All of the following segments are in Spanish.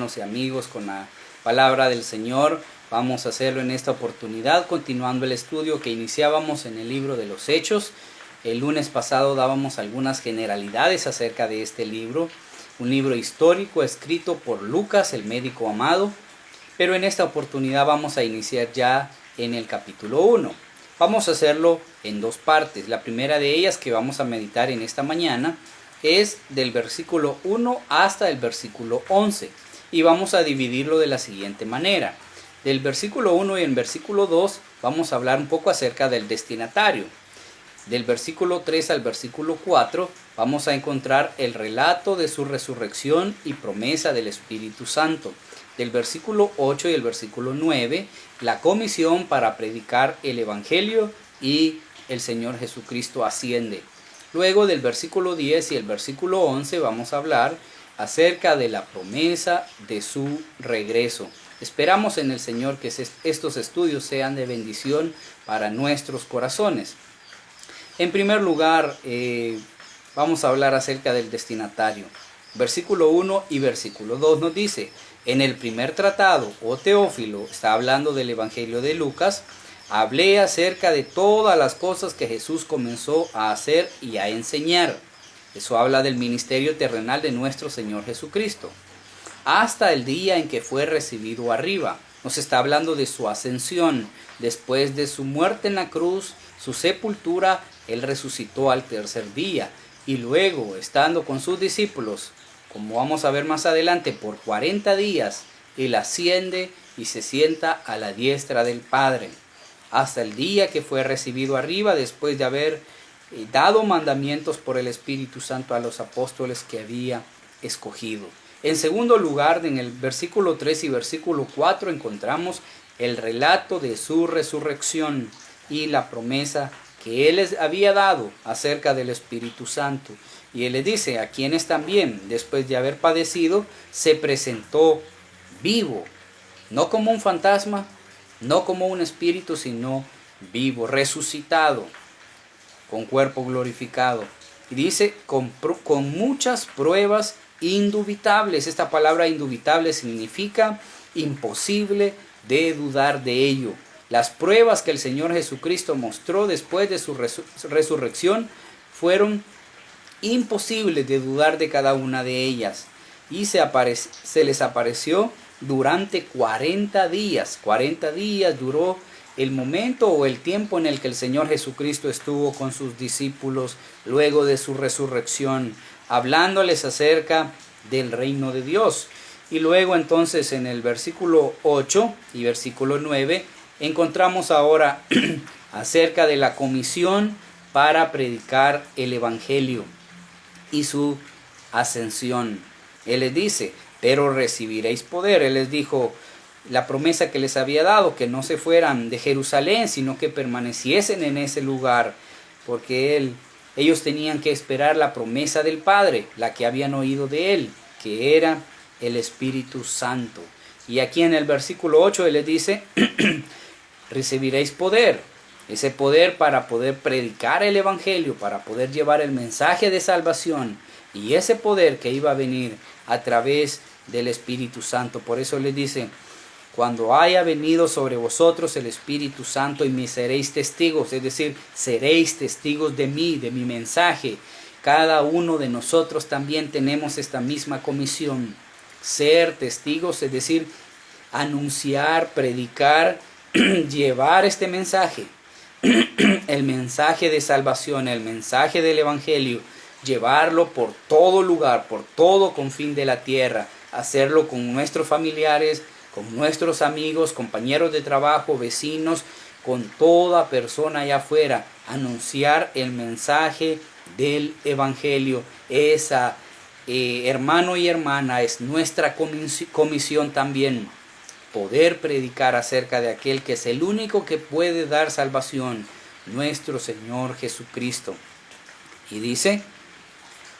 hermanos y amigos con la palabra del Señor. Vamos a hacerlo en esta oportunidad, continuando el estudio que iniciábamos en el libro de los Hechos. El lunes pasado dábamos algunas generalidades acerca de este libro, un libro histórico escrito por Lucas, el médico amado, pero en esta oportunidad vamos a iniciar ya en el capítulo 1. Vamos a hacerlo en dos partes. La primera de ellas que vamos a meditar en esta mañana es del versículo 1 hasta el versículo 11 y vamos a dividirlo de la siguiente manera. Del versículo 1 y el versículo 2 vamos a hablar un poco acerca del destinatario. Del versículo 3 al versículo 4 vamos a encontrar el relato de su resurrección y promesa del Espíritu Santo. Del versículo 8 y el versículo 9, la comisión para predicar el Evangelio y el Señor Jesucristo asciende. Luego del versículo 10 y el versículo 11 vamos a hablar acerca de la promesa de su regreso. Esperamos en el Señor que estos estudios sean de bendición para nuestros corazones. En primer lugar, vamos a hablar acerca del destinatario. Versículo 1 y versículo 2 nos dice: en el primer tratado, oh Teófilo, está hablando del Evangelio de Lucas, hablé acerca de todas las cosas que Jesús comenzó a hacer y a enseñar. Eso habla del ministerio terrenal de nuestro Señor Jesucristo, hasta el día en que fue recibido arriba. Nos está hablando de su ascensión. Después de su muerte en la cruz, su sepultura, Él resucitó al tercer día. Y luego, estando con sus discípulos, como vamos a ver más adelante, por 40 días, Él asciende y se sienta a la diestra del Padre, hasta el día que fue recibido arriba, después de haber dado mandamientos por el Espíritu Santo a los apóstoles que había escogido. En segundo lugar, en el versículo 3 y versículo 4 encontramos el relato de su resurrección y la promesa que Él les había dado acerca del Espíritu Santo. Y Él les dice, a quienes también, después de haber padecido, se presentó vivo, no como un fantasma, no como un espíritu, sino vivo, resucitado, con cuerpo glorificado. Y dice, con muchas pruebas indubitables. Esta palabra indubitable significa imposible de dudar de ello. Las pruebas que el Señor Jesucristo mostró después de su resurrección fueron imposibles de dudar de cada una de ellas. Y se les apareció durante 40 días. 40 días duró el momento o el tiempo en el que el Señor Jesucristo estuvo con sus discípulos luego de su resurrección, hablándoles acerca del reino de Dios. Y luego entonces en el versículo 8 y versículo 9 encontramos ahora acerca de la comisión para predicar el Evangelio y su ascensión. Él les dice, pero recibiréis poder. Él les dijo la promesa que les había dado, que no se fueran de Jerusalén, sino que permaneciesen en ese lugar, porque ellos tenían que esperar la promesa del Padre, la que habían oído de Él, que era el Espíritu Santo. Y aquí en el versículo 8 Él les dice, recibiréis poder. Ese poder para poder predicar el Evangelio, para poder llevar el mensaje de salvación, y ese poder que iba a venir a través del Espíritu Santo. Por eso les dice, cuando haya venido sobre vosotros el Espíritu Santo y me seréis testigos, es decir, seréis testigos de mí, de mi mensaje. Cada uno de nosotros también tenemos esta misma comisión, ser testigos, es decir, anunciar, predicar, llevar este mensaje, el mensaje de salvación, el mensaje del Evangelio, llevarlo por todo lugar, por todo confín de la tierra, hacerlo con nuestros familiares, con nuestros amigos, compañeros de trabajo, vecinos, con toda persona allá afuera, anunciar el mensaje del Evangelio. Esa, hermano y hermana, es nuestra comisión también, poder predicar acerca de aquel que es el único que puede dar salvación, nuestro Señor Jesucristo. Y dice,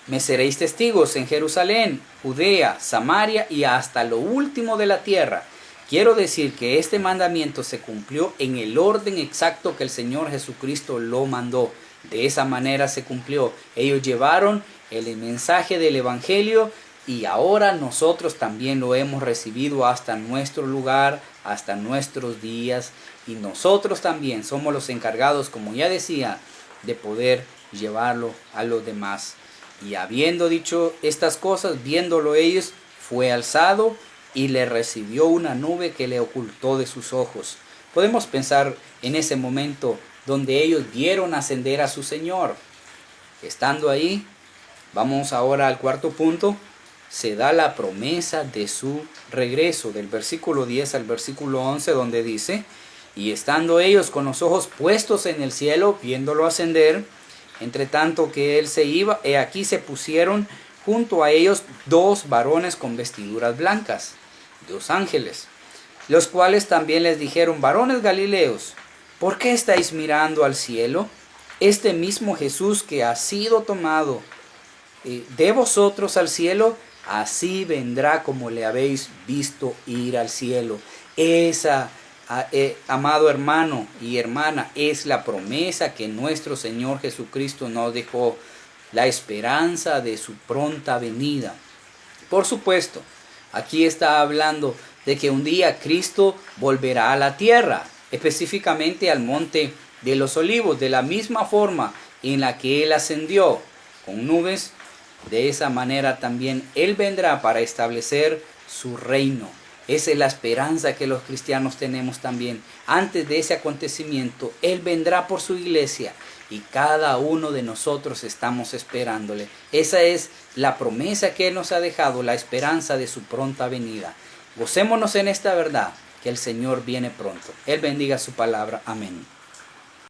me seréis testigos en Jerusalén, Judea, Samaria y hasta lo último de la tierra. Quiero decir que este mandamiento se cumplió en el orden exacto que el Señor Jesucristo lo mandó. De esa manera se cumplió. Ellos llevaron el mensaje del Evangelio y ahora nosotros también lo hemos recibido hasta nuestro lugar, hasta nuestros días, y nosotros también somos los encargados, como ya decía, de poder llevarlo a los demás. Y habiendo dicho estas cosas, viéndolo ellos, fue alzado y le recibió una nube que le ocultó de sus ojos. Podemos pensar en ese momento donde ellos vieron ascender a su Señor. Estando ahí, vamos ahora al cuarto punto, se da la promesa de su regreso, del versículo 10 al versículo 11, donde dice: y estando ellos con los ojos puestos en el cielo, viéndolo ascender, entre tanto que él se iba, he aquí se pusieron junto a ellos dos varones con vestiduras blancas, dos ángeles, los cuales también les dijeron: varones Galileos, ¿por qué estáis mirando al cielo? Este mismo Jesús que ha sido tomado de vosotros al cielo, así vendrá como le habéis visto ir al cielo. Esa, amado hermano y hermana, es la promesa que nuestro Señor Jesucristo nos dejó, la esperanza de su pronta venida. Por supuesto, aquí está hablando de que un día Cristo volverá a la tierra, específicamente al monte de los olivos, de la misma forma en la que Él ascendió con nubes. De esa manera también Él vendrá para establecer su reino. Esa es la esperanza que los cristianos tenemos también. Antes de ese acontecimiento, Él vendrá por su iglesia y cada uno de nosotros estamos esperándole. Esa es la promesa que Él nos ha dejado, la esperanza de su pronta venida. Gocémonos en esta verdad, que el Señor viene pronto. Él bendiga su palabra. Amén.